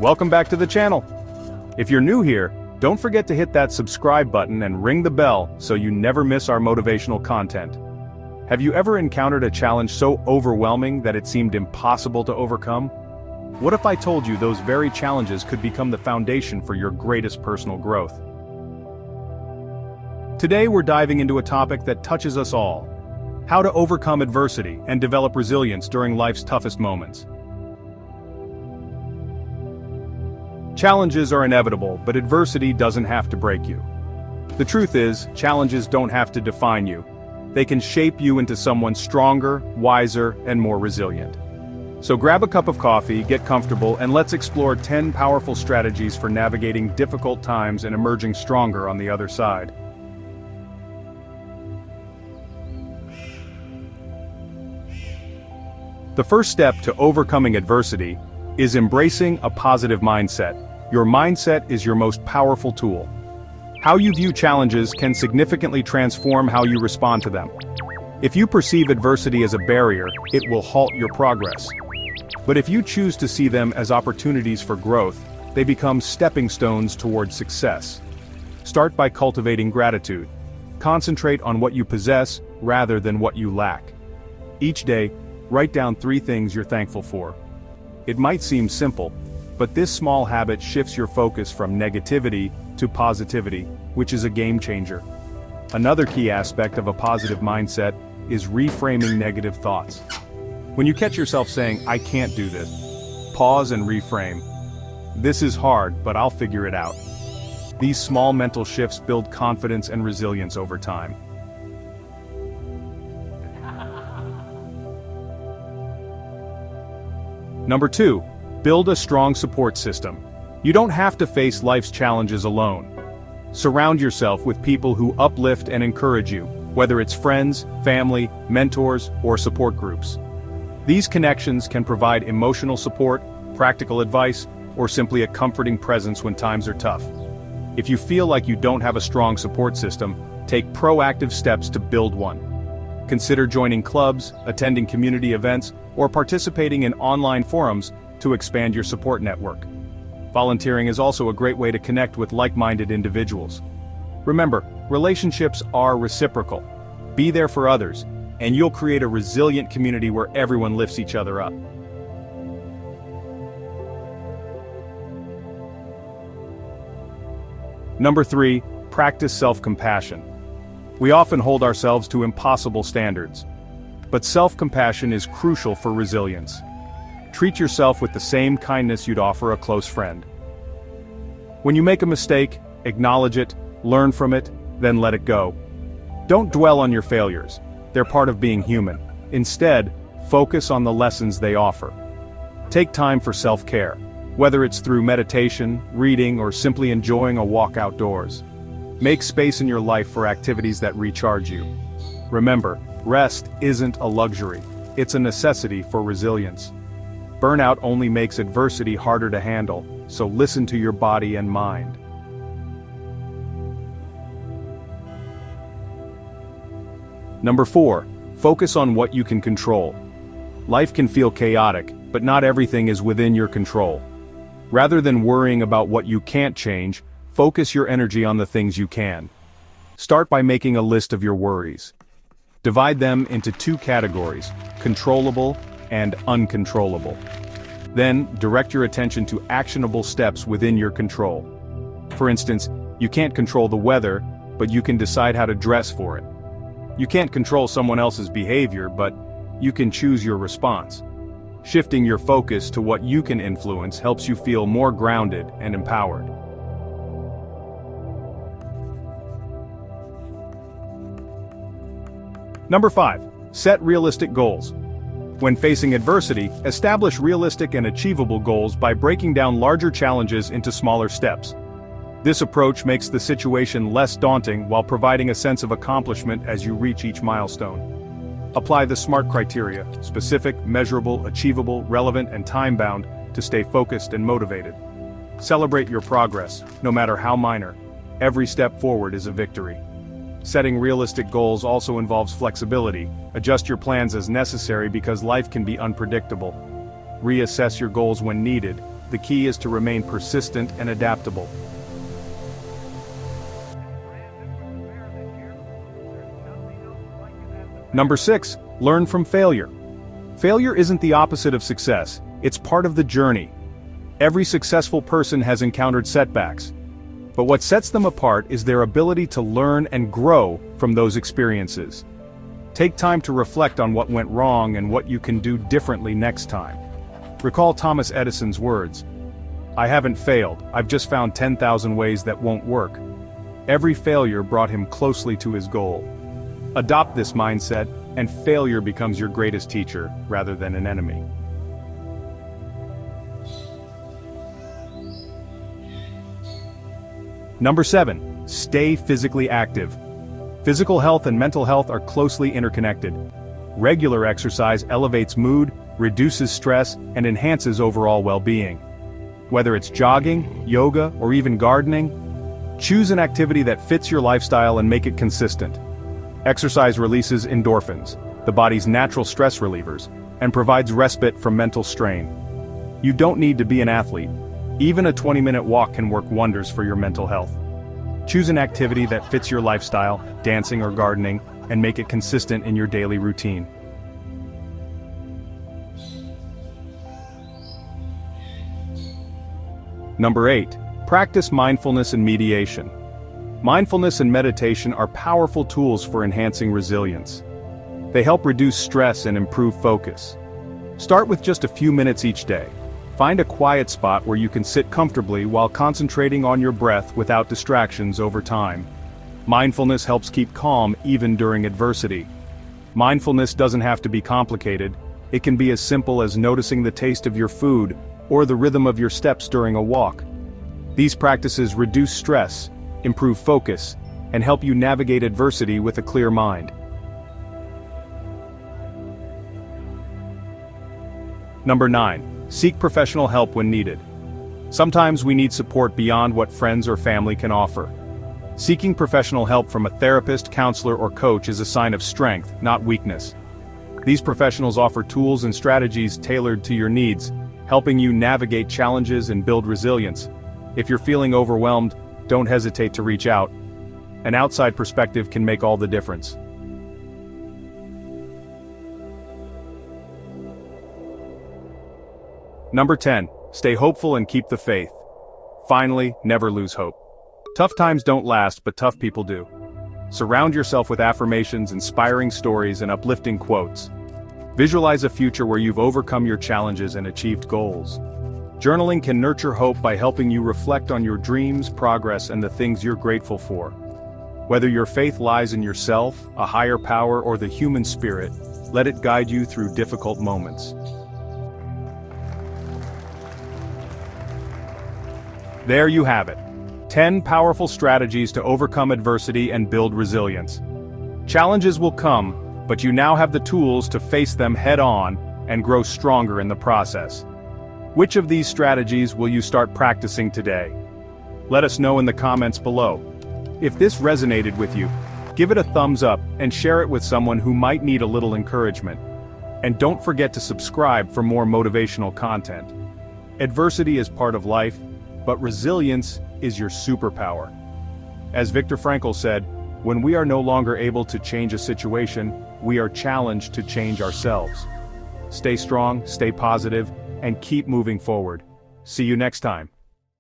Welcome back to the channel. If you're new here, don't forget to hit that subscribe button and ring the bell so you never miss our motivational content. Have you ever encountered a challenge so overwhelming that it seemed impossible to overcome? What if I told you those very challenges could become the foundation for your greatest personal growth? Today we're diving into a topic that touches us all: how to overcome adversity and develop resilience during life's toughest moments. Challenges are inevitable, but adversity doesn't have to break you. The truth is, challenges don't have to define you. They can shape you into someone stronger, wiser, and more resilient. So grab a cup of coffee, get comfortable, and let's explore 10 powerful strategies for navigating difficult times and emerging stronger on the other side. The first step to overcoming adversity is embracing a positive mindset. Your mindset is your most powerful tool. How you view challenges can significantly transform how you respond to them. If you perceive adversity as a barrier, it will halt your progress. But if you choose to see them as opportunities for growth, they become stepping stones towards success. Start by cultivating gratitude. Concentrate on what you possess rather than what you lack. Each day, write down 3 things you're thankful for. It might seem simple, but this small habit shifts your focus from negativity to positivity, which is a game changer. Another key aspect of a positive mindset is reframing negative thoughts. When you catch yourself saying, "I can't do this," pause and reframe. "This is hard, but I'll figure it out." These small mental shifts build confidence and resilience over time. Number 2, build a strong support system. You don't have to face life's challenges alone. Surround yourself with people who uplift and encourage you, whether it's friends, family, mentors, or support groups. These connections can provide emotional support, practical advice, or simply a comforting presence when times are tough. If you feel like you don't have a strong support system, take proactive steps to build one. Consider joining clubs, attending community events, or participating in online forums to expand your support network. Volunteering is also a great way to connect with like-minded individuals. Remember, relationships are reciprocal. Be there for others, and you'll create a resilient community where everyone lifts each other up. Number 3, practice self-compassion. We often hold ourselves to impossible standards. But self-compassion is crucial for resilience. Treat yourself with the same kindness you'd offer a close friend. When you make a mistake, acknowledge it, learn from it, then let it go. Don't dwell on your failures. They're part of being human. Instead, focus on the lessons they offer. Take time for self-care, whether it's through meditation, reading, or simply enjoying a walk outdoors. Make space in your life for activities that recharge you. Remember, rest isn't a luxury, it's a necessity for resilience. Burnout only makes adversity harder to handle, so listen to your body and mind. Number 4, focus on what you can control. Life can feel chaotic, but not everything is within your control. Rather than worrying about what you can't change, focus your energy on the things you can. Start by making a list of your worries. Divide them into 2 categories, controllable and uncontrollable. Then, direct your attention to actionable steps within your control. For instance, you can't control the weather, but you can decide how to dress for it. You can't control someone else's behavior, but you can choose your response. Shifting your focus to what you can influence helps you feel more grounded and empowered. Number 5, set realistic goals. When facing adversity, establish realistic and achievable goals by breaking down larger challenges into smaller steps. This approach makes the situation less daunting while providing a sense of accomplishment as you reach each milestone. Apply the SMART criteria: specific, measurable, achievable, relevant, and time-bound, to stay focused and motivated. Celebrate your progress, no matter how minor. Every step forward is a victory. Setting realistic goals also involves flexibility. Adjust your plans as necessary because life can be unpredictable. Reassess your goals when needed, the key is to remain persistent and adaptable. Number 6, learn from failure. Failure isn't the opposite of success, it's part of the journey. Every successful person has encountered setbacks. But what sets them apart is their ability to learn and grow from those experiences. Take time to reflect on what went wrong and what you can do differently next time. Recall Thomas Edison's words, "I haven't failed, I've just found 10,000 ways that won't work." Every failure brought him closely to his goal. Adopt this mindset, and failure becomes your greatest teacher, rather than an enemy. Number 7, stay physically active. Physical health and mental health are closely interconnected. Regular exercise elevates mood, reduces stress, and enhances overall well-being. Whether it's jogging, yoga, or even gardening, choose an activity that fits your lifestyle and make it consistent. Exercise releases endorphins, the body's natural stress relievers, and provides respite from mental strain. You don't need to be an athlete. Even a 20-minute walk can work wonders for your mental health. Choose an activity that fits your lifestyle, dancing or gardening, and make it consistent in your daily routine. Number 8, practice mindfulness and meditation. Mindfulness and meditation are powerful tools for enhancing resilience. They help reduce stress and improve focus. Start with just a few minutes each day. Find a quiet spot where you can sit comfortably while concentrating on your breath without distractions over time. Mindfulness helps keep calm even during adversity. Mindfulness doesn't have to be complicated. It can be as simple as noticing the taste of your food or the rhythm of your steps during a walk. These practices reduce stress, improve focus, and help you navigate adversity with a clear mind. Number 9, seek professional help when needed. Sometimes we need support beyond what friends or family can offer. Seeking professional help from a therapist, counselor, or coach is a sign of strength, not weakness. These professionals offer tools and strategies tailored to your needs, helping you navigate challenges and build resilience. If you're feeling overwhelmed, don't hesitate to reach out. An outside perspective can make all the difference. Number 10, stay hopeful and keep the faith. Finally, never lose hope. Tough times don't last, but tough people do. Surround yourself with affirmations, inspiring stories, and uplifting quotes. Visualize a future where you've overcome your challenges and achieved goals. Journaling can nurture hope by helping you reflect on your dreams, progress, and the things you're grateful for. Whether your faith lies in yourself, a higher power, or the human spirit, let it guide you through difficult moments. There you have it. 10 powerful strategies to overcome adversity and build resilience. Challenges will come, but you now have the tools to face them head-on and grow stronger in the process. Which of these strategies will you start practicing today? Let us know in the comments below. If this resonated with you, give it a thumbs up and share it with someone who might need a little encouragement. And don't forget to subscribe for more motivational content. Adversity is part of life, but resilience is your superpower. As Viktor Frankl said, when we are no longer able to change a situation, we are challenged to change ourselves. Stay strong, stay positive, and keep moving forward. See you next time.